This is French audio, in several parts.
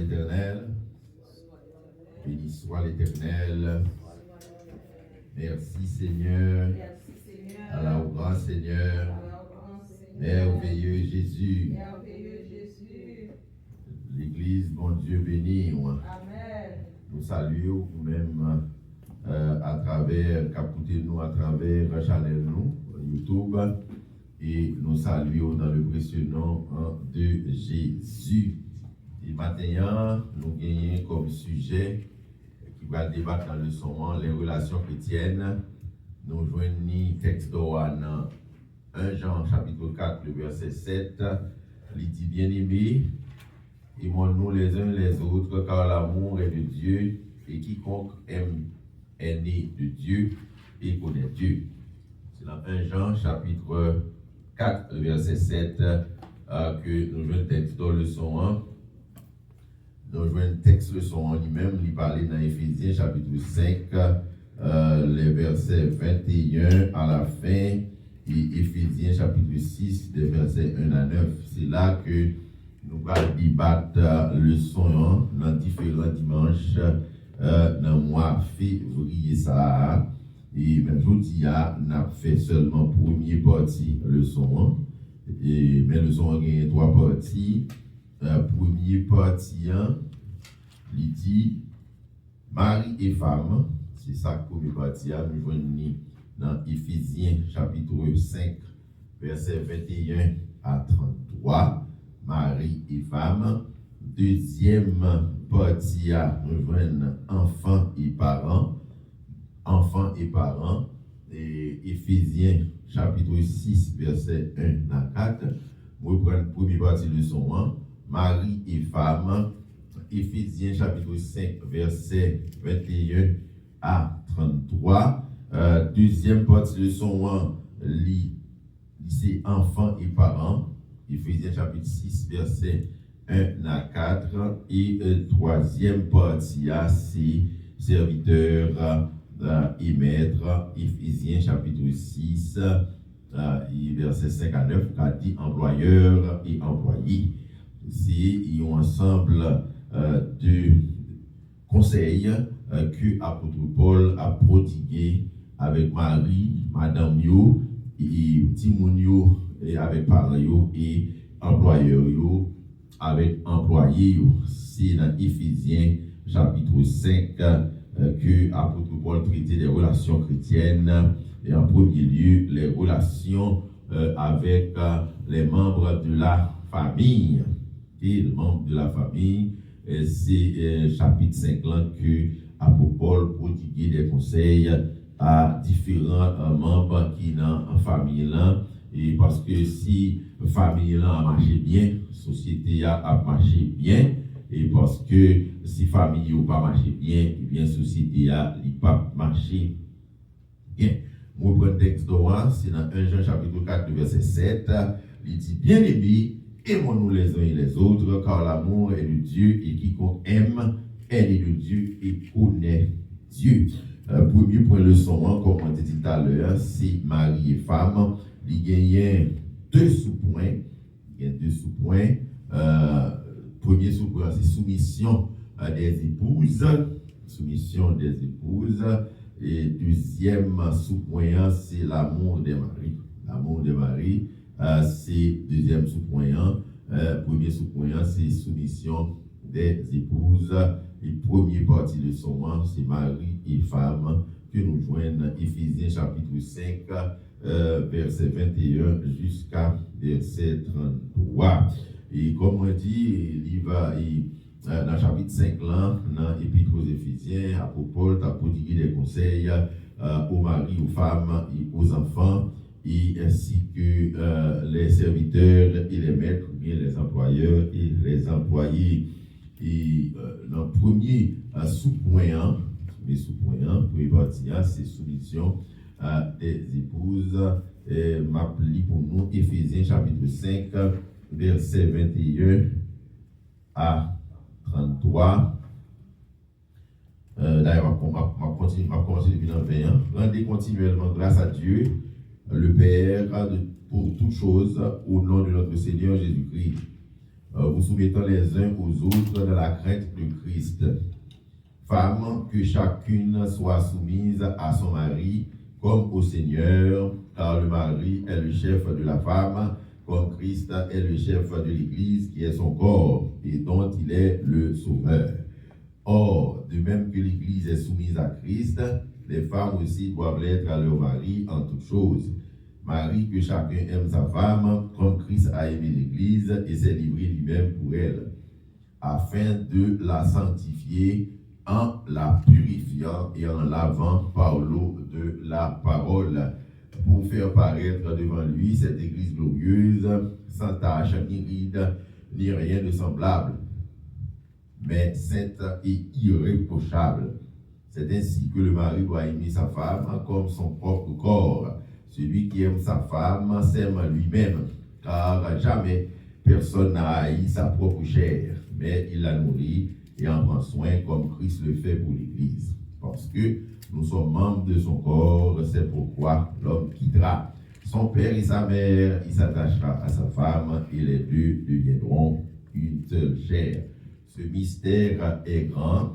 l'Éternel. Béni soit l'Éternel. Merci Seigneur. Alors, grand Seigneur. Merveilleux Jésus. L'Église, bon Dieu béni. Amen. Nous saluons vous-même à travers, captez-nous à travers channel nous, YouTube, et nous saluons dans le précieux nom de Jésus. Et maintenant, nous gagnons comme sujet qui va débattre dans le son les relations chrétiennes. Nous joignons texte dans 1 Jean chapitre 4, le verset 7. Il dit bien-aimé, aimons-nous les uns les autres, car l'amour est de Dieu, et quiconque aime est né de Dieu et connaît Dieu. C'est dans 1 Jean chapitre 4, verset 7, que nous jouons le texte de leçon 1. Nous jouons le texte de leçon 1 lui-même, il parlait dans Éphésiens chapitre 5, les versets 21 à la fin, et Éphésiens chapitre 6, des versets 1 à 9. C'est là que nous allons débattre leçon 1 dans différents dimanches dans le mois février. Ça. Et même aujourd'hui, on a fait seulement première partie leçon 1. Mais leçon 1 a 3 parties. Première partie, il dit mari et femme. C'est ça que première partie, nous joignons dans Éphésiens chapitre 5, verset 21 à 33. Mari et femme. Deuxième partie, nous joignons enfants et parents. Enfants et parents. Et Éphésiens chapitre 6, verset 1 à 4. Nous prenons la première partie de leçon 1. Mari et femme. Éphésiens chapitre 5, verset 21 à 33. Deuxième partie de leçon 1, c'est enfants et parents. Éphésiens chapitre 6, verset 1 à 4. Et troisième partie, c'est serviteurs et maîtres. Éphésiens chapitre 6, verset 5 à 9, qui dit employeurs et employés. C'est un ensemble de conseils que l'apôtre Paul a prodigué avec Marie, Madame Yo, et Timonio, et avec parents et employeurs yo, avec employés yo. C'est dans Éphésiens chapitre 5 que l'apôtre Paul traitait des relations chrétiennes, et en premier lieu les relations avec les membres de la famille. Et les membres de la famille, c'est chapitre 5 là que l'apôtre Paul prodiguait des conseils à différents membres qui sont dans la famille là. Et parce que si la famille là a marché bien, la société a marché bien. Et parce que si la famille n'a pas marché bien, et bien la société n'a pas marché bien. Moi, je prends le texte de moi, c'est dans 1 Jean chapitre 4, verset 7. Il dit bien aimé, aimons-nous les uns et les autres, car l'amour est de Dieu, et quiconque aime est né de Dieu et connaît Dieu. Premier point leçon, comme on a dit tout à l'heure, c'est mari et femme. Il y a deux sous-points. Premier sous-point, c'est soumission des épouses. Soumission des épouses. Et deuxième sous-point, c'est l'amour des maris. L'amour des maris, c'est deuxième sous-point. Premier sous-point, c'est soumission des épouses. Et première partie de son nom, c'est mari et femme que nous joignons Éphésiens chapitre 5, verset 21 jusqu'à verset 33. Et comme on dit, il va dans le chapitre 5 là, dans l'Épître aux Éphésiens, apôtre Paul a prodigué des conseils aux maris, aux femmes et aux enfants, et ainsi que les serviteurs et les maîtres, ou bien les employeurs et les employés. Et dans le premier sous-point, premier partie, c'est soumission des épouses. M'appli pour nous Éphésiens chapitre 5, verset 21 à 33. D'ailleurs, je continue depuis le 21. Rendez continuellement grâce à Dieu, le Père, pour toutes choses, au nom de notre Seigneur Jésus-Christ. vous soumettant les uns aux autres dans la crainte de Christ. Femmes, que chacune soit soumise à son mari comme au Seigneur, car le mari est le chef de la femme, comme Christ est le chef de l'Église, qui est son corps, et dont il est le sauveur. Or, de même que l'Église est soumise à Christ, les femmes aussi doivent l'être à leur mari en toutes choses. Mari, que chacun aime sa femme, comme Christ a aimé l'Église et s'est livré lui-même pour elle, afin de la sanctifier en la purifiant et en lavant par l'eau de la parole, pour faire paraître devant lui cette Église glorieuse, sans tache, ni ride, ni rien de semblable, mais sainte et irréprochable. C'est ainsi que le mari doit aimer sa femme comme son propre corps. Celui qui aime sa femme s'aime lui-même, car jamais personne n'a haï sa propre chair, mais il la nourrit et en prend soin comme Christ le fait pour l'Église. Parce que nous sommes membres de son corps, c'est pourquoi l'homme quittera son père et sa mère, il s'attachera à sa femme et les deux deviendront une seule chair. Ce mystère est grand.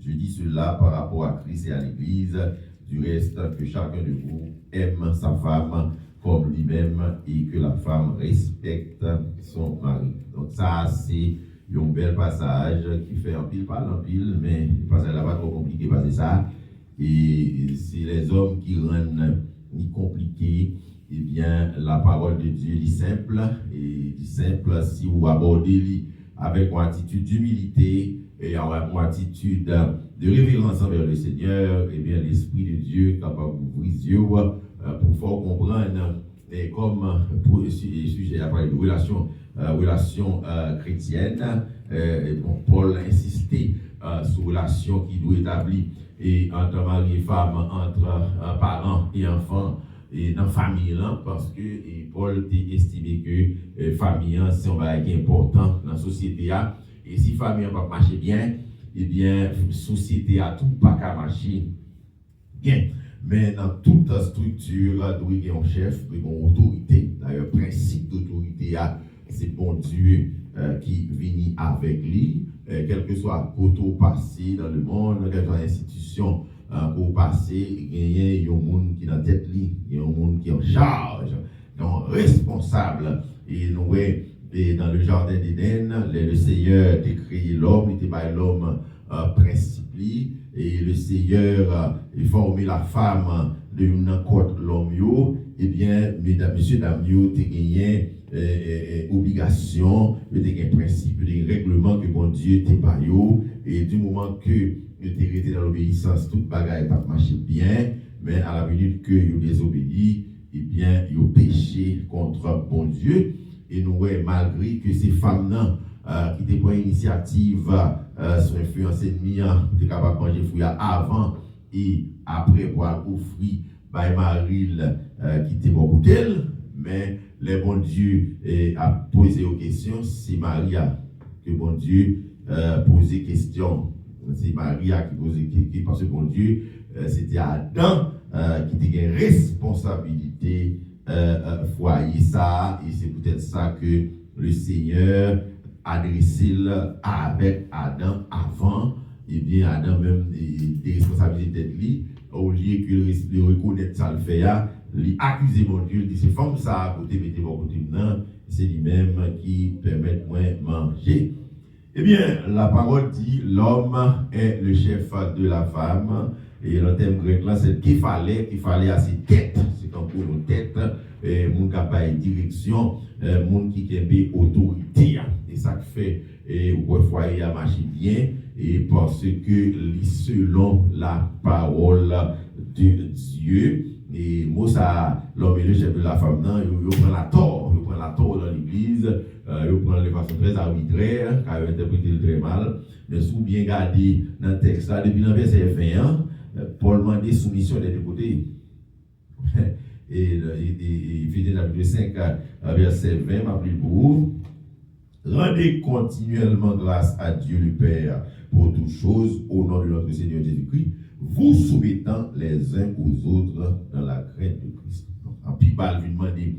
Je dis cela par rapport à Christ et à l'Église. Du reste, que chacun de vous aime sa femme comme lui-même et que la femme respecte son mari. Donc ça, c'est un bel passage qui fait un pile, pas un pile, mais le passage là pas trop compliqué parce que ça. Et c'est les hommes qui rendent compliqué. Eh bien, la parole de Dieu dit simple, et dit simple si vous abordez avec une attitude d'humilité et avec une attitude de révérence envers le Seigneur, eh bien, l'Esprit de Dieu est capable d'ouvrir les yeux pour faire comprendre, et comme pour le sujet à parler de relation chrétienne, bon, Paul a insisté sur la relation qui doit établir et entre mari et femme, entre parents et enfants, et dans la famille, là, parce que Paul a estimé que la famille, c'est un bagage important dans la société. Et si la famille ne va pas marcher bien, eh bien, la société a tout pas qu'à marcher bien. Mais dans toute structure, il doit y avoir un chef, il doit y avoir une autorité. D'ailleurs, le principe d'autorité, c'est bon Dieu qui vient avec lui, quel que soit le côté passé dans le monde, quelle que soit l'institution pour passer, il y a un monde qui est dans la tête, il y a un monde qui est en charge, donc responsable. Et nous, dans le jardin d'Éden, le Seigneur a créé l'homme, il était pas l'homme principe, et le Seigneur a formé la femme de n'importe l'homme, et bien, mesdames, messieurs, dames, tu as gagné obligation, tu as gagné principe, tu as gagné règlement que bon Dieu t'a pas, et du moment que tu es resté dans l'obéissance, toute bagaille pas marché bien, mais à la minute que tu désobéis, eh bien, tu péché contre bon Dieu. Et nous, malgré que ces femmes qui étaient pour initiative sur influence ennemie, qui étaient capables de manger fouille avant et après pour offrir par Marie qui était beaucoup d'elle, mais le bon Dieu a posé aux questions, c'est Maria que bon Dieu posait question. C'est Maria qui posait question, parce que bon Dieu, c'était Adam qui était responsabilité foyer ça, et c'est peut-être ça que le Seigneur adressé avec Adam avant, et bien Adam même des responsabilités de lui, au lieu que de reconnaître ça le fait, lui accuser mon Dieu, il dit c'est femme ça à côté, mettez mon côté maintenant, c'est lui-même qui permet de moins manger. Eh bien, la parole dit l'homme est le chef de la femme. Et le thème grec là, c'est qu'il fallait à ses têtes. C'est comme pour nos têtes, mon qui a direction, mon qui a autorité. Et ça fait, au foyer a marché bien, et parce que selon la parole de Dieu, et moi ça, l'homme est le chef de la femme, il prend la tort dans l'église, il prend de façon très arbitraire, car il interprète très mal. Mais si vous bien regardez dans le texte là, depuis le verset 21, Paul demandait soumission des deux côtés. Et Éphésiens chapitre 5, verset 20, m'appelle pour vous. Rendez continuellement grâce à Dieu le Père pour toutes choses au nom de notre Seigneur Jésus-Christ, vous soumettant les uns aux autres dans la crainte de Christ. Donc, en plus, Paul lui demandait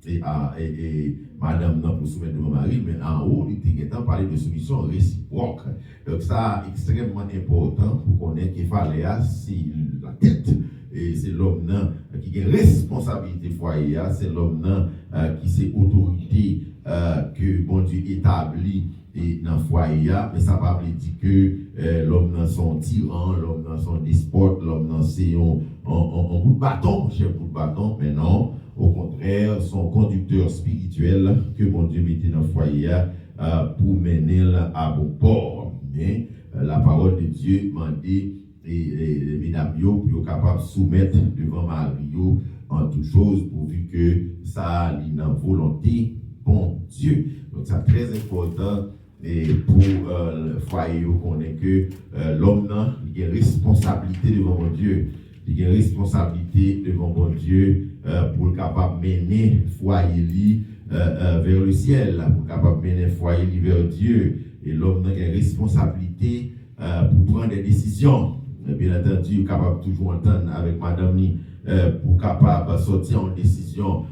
et madame non pour soumettre devant mari, mais en haut, il était parler de soumission réciproque. Donc ça, extrêmement important pour connaître qu'il fallait c'est la tête. Et c'est l'homme qui a responsabilité foyer, c'est l'homme qui c'est autorité que bon Dieu établit dans le foyer, mais ça ne veut pas dire que l'homme dans son tyran, l'homme dans son despote, l'homme dans c'est un bout de bâton, chef bout de bâton, mais non, au contraire, son conducteur spirituel que bon Dieu mettait dans le foyer pour mener à bon port. Mais la parole de Dieu m'a dit et mesdames, pour capable de soumettre devant Mario en toute chose, pourvu que ça a une volonté, bon Dieu. Donc, c'est très important et pour le foyer, qu'on est que l'homme a une responsabilité devant mon Dieu. Il a une responsabilité devant mon Dieu pour capable mener foyer vers le ciel, pour capable mener foyer vers Dieu. Et l'homme a une responsabilité pour prendre des décisions. Bien entendu, il est capable toujours entendre avec madame pour capable sortir en décision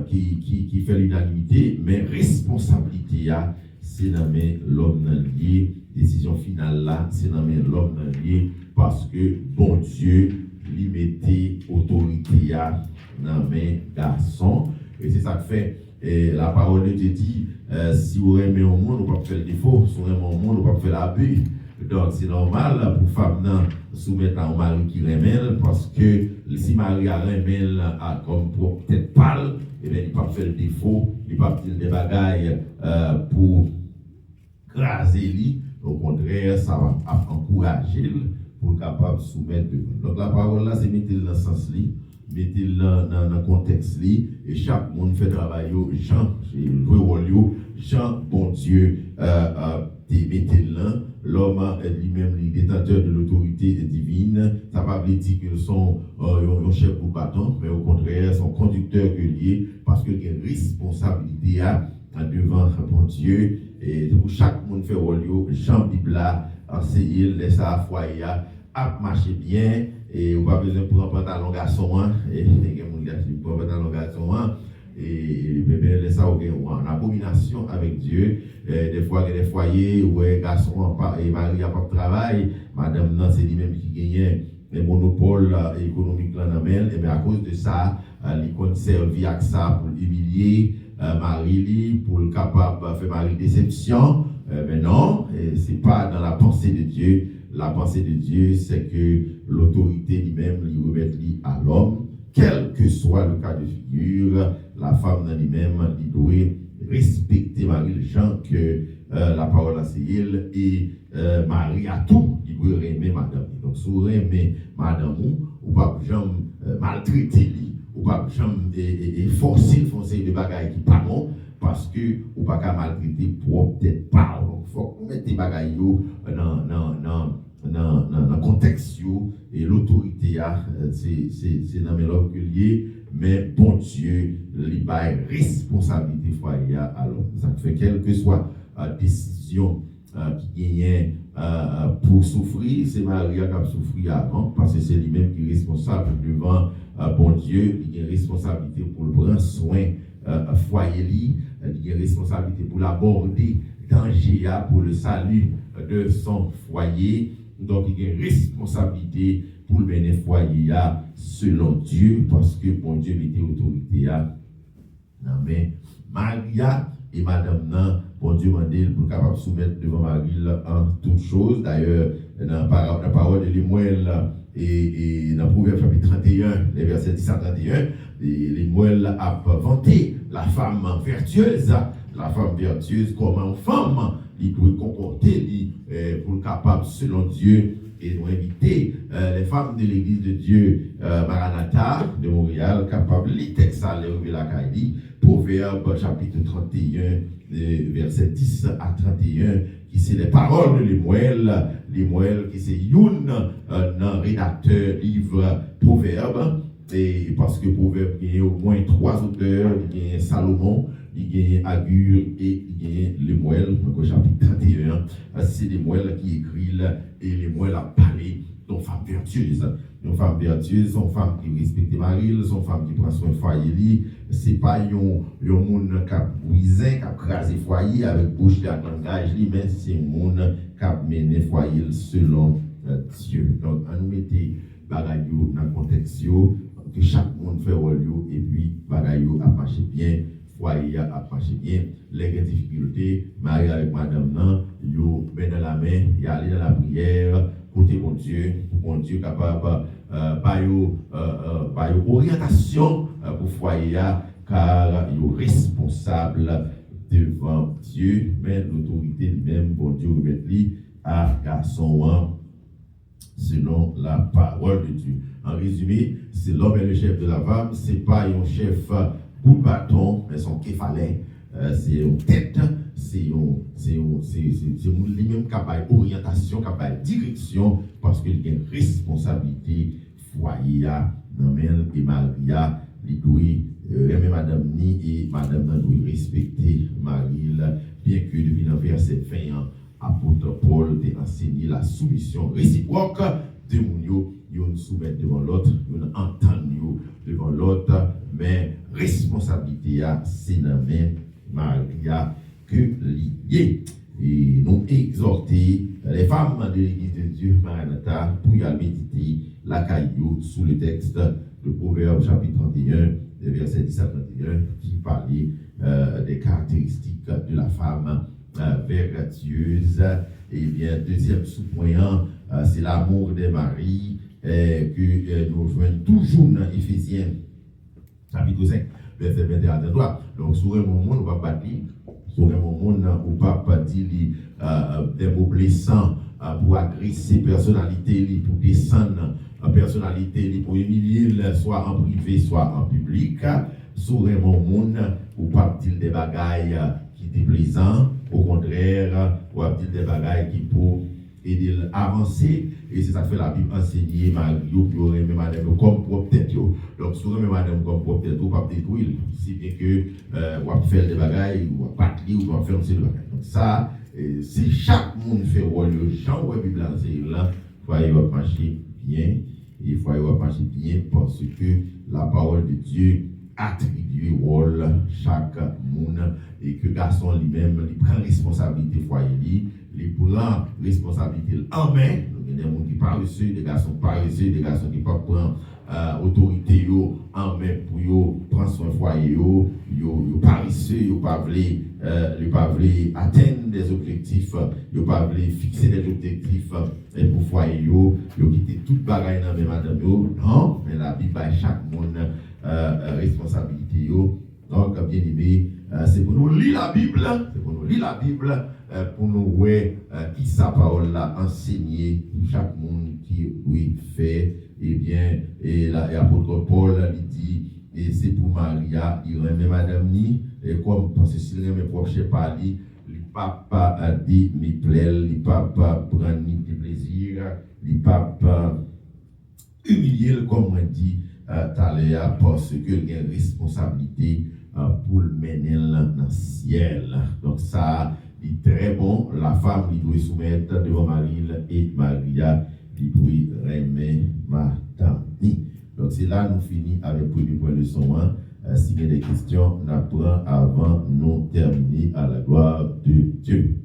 qui fait l'unanimité, mais responsabilité, c'est dans l'homme lié. Décision finale là, c'est dans l'homme lié parce que bon Dieu lui mettait autorité dans mes garçons. Et c'est ça que fait. Et la parole de Dieu dit si vous aimez au monde, vous ne pouvez pas faire le défaut. Si vous aimez au monde, vous ne pouvez pas faire l'abus. Donc, c'est normal pour femme soumettre à un mari qui remèle, parce que si mari a remèle comme pour peut-être pâle, eh bien, il ne peut pas faire le défaut, il ne peut pas faire des bagailles pour craser lui. Au contraire, ça va encourager pour capable de soumettre. Donc, la parole là, c'est mettre-le dans ce sens-là, mettez-le dans le contexte là, et chaque monde fait travail, Jean, Jean, bon Dieu, mettez-le là. L'homme lui-même, le détenteur de l'autorité divine, ça ne va pas dire qu'ils sont un chef pour bâton, mais au contraire, son conducteur que lié, parce qu'il y a une responsabilité devant bon Dieu. Et pour chaque monde fait rôle, Jean Bible enseigner, laisse à foyer, à marcher bien, et on n'a pas besoin de prendre un pantalon garçon, et il y a des gens qui prennent un pantalon garçon, et bébé laisse ça en abomination avec Dieu. Des fois, il y a des foyers où les garçons et mari n'ont pas de travail, madame, c'est lui-même qui gagne les monopoles économiques dans la main, et bien à cause de ça, il conserve avec ça pour humilier Marie, pour le capable de faire Marie déception. Mais non, ce n'est pas dans la pensée de Dieu. La pensée de Dieu, c'est que l'autorité lui-même lui remet à l'homme, quel que soit le cas de figure, la femme dans lui-même, il doit respecter Marie le gens que la parole a elle et Marie a tout, il doit aimer madame. Donc, si vous aimez madame, ou pas jamais maltraiter, ou pas jamais forcer de bagailles qui pas bon, parce que ou pas qu'à maltraiter pour peut-être pas. Donc, il faut mettre des bagailles dans le contexte et l'autorité, c'est dans l'homme que lié, mais bon Dieu, il a une responsabilité foyer à l'homme. Ça fait quelle que soit décision qui gagne pour souffrir, c'est Maria qui a souffert avant, parce que c'est lui-même qui est responsable devant bon Dieu, il a une responsabilité pour le prendre soin foyer, il a une responsabilité pour l'aborder danger pour le salut de son foyer. Donc, il y a une responsabilité pour le mener foyer selon Dieu, parce que bon Dieu mettait autorité mais Maria et madame, bon Dieu m'a dit pour capable soumettre devant Marie en toutes choses. D'ailleurs, dans la parole de Lémuel et dans Proverbe chapitre 31, les versets 10 à 31, Lémuel a vanté la femme vertueuse. La femme vertueuse, comme une femme, il doit comporter pour le capable selon Dieu. Et nous inviter les femmes de l'église de Dieu Maranatha de Montréal, capables de lire texte à la Kaili, Proverbe chapitre 31, verset 10 à 31, qui c'est les paroles de Lémuel, qui c'est un rédacteur livre Proverbe. Et parce que Proverbe, il y a au moins 3 auteurs, il y a Salomon, il y a Agur et il y a Lemuel, au chapitre 31, c'est Lemuel qui écrit et Lemuel a parlé d'une femme vertueuse. Une femme vertueuse, une femme qui respecte Marie, une femme qui prend soin de foyer. Ce n'est pas un monde qui a brisé, qui a crasé foyer avec bouche de langage, mais c'est un monde qui a mené foyer selon Dieu. Donc, on nous mettait bagaille dans le contexte, que chaque monde fait rôle, et puis bagaille a marché bien, foyer a marché bien. Les difficultés, Marie avec madame, yo ben dans la main, il allé dans la prière. Côté mon Dieu capable par orientation pour foyer car il est responsable devant Dieu, mais l'autorité lui-même, bon Dieu remet lui à garçon selon la parole de Dieu. En résumé, c'est l'homme et le chef de la femme, c'est pas un chef pour le bâton, mais son kéfalais, c'est une tête. C'est lui-même capable d'orientation, capable de direction, parce qu'il y a une responsabilité foyer, Namel et Maria, il doit aimer Madame Ni et Madame doit respecter Marie, bien que depuis le verset 20, apôtre Paul a enseigné la soumission réciproque de Mounio, ils soumettent devant l'autre, ils entendent devant l'autre, mais responsabilité, c'est Namel, Maria. Que lié. Et nous exhorter les femmes de l'Église de Dieu, Maranatha, pour y aller méditer la caillou sous le texte de Proverbes chapitre 31, verset 10 à 31, qui parlait des caractéristiques de la femme vertueuse. Et bien, deuxième sous-point, c'est l'amour des maris que nous joignons toujours dans Éphésiens chapitre 5, verset 21 à 23. Donc, sur un moment, on va battre. Sur un moment où papa dit des mots blessants pour agresser personnalité, pour descendre personnalité, pour humilier, soit en privé, soit en public. Sur un moment où papa dit des bagailles qui sont plaisants, au contraire, ou dit des bagailles qui pour aider à avancer. Et c'est ça que fait la Bible enseigner Mario, puis aurait même madame comme propre tête. Donc, souvent, même madame comme propre tête, ou pas détruire. Si bien que, on va faire des bagailles, ou va battre, ou va faire des bagailles. Donc, ça, si chaque monde fait rôle, Jean ou la Bible enseigne là, il faut y marcher bien. Il faut y marcher bien parce que la parole de Dieu attribue rôle chaque monde et que garçon lui-même, il prend responsabilité foyer, il prend responsabilité en main. Il y a des gens qui paresseux, des garçons paresseux, des garçons qui ne prennent pas autorité en main pour prendre son foyer, ils paresseux, ils ne pas atteindre des objectifs, ils ne pas fixer des objectifs pour foyer, ils quittent toute bagaille dans madame. Non, mais la Bible a chaque monde responsabilité. Donc, bien aimé, c'est pour nous lire la Bible, pour nous voir qui sa parole l'a enseigné, chaque monde qui oui fait, et bien, et l'apôtre Paul lui dit, et c'est pour Maria, il remet madame ni, et comme, parce que s'il remet propre chez Pali, le papa a dit, me plaît, le papa prend ni de plaisir, le papa humilié, comme on dit, Taléa, parce qu'il y a une responsabilité pour le mener dans le ciel. Donc ça, est très bon. La femme, il doit soumettre devant Marie et Maria, il doit remettre madame. Donc c'est là nous finissons avec le premier point de son. Si il y a des questions, on apprend avant de nous terminer à la gloire de Dieu.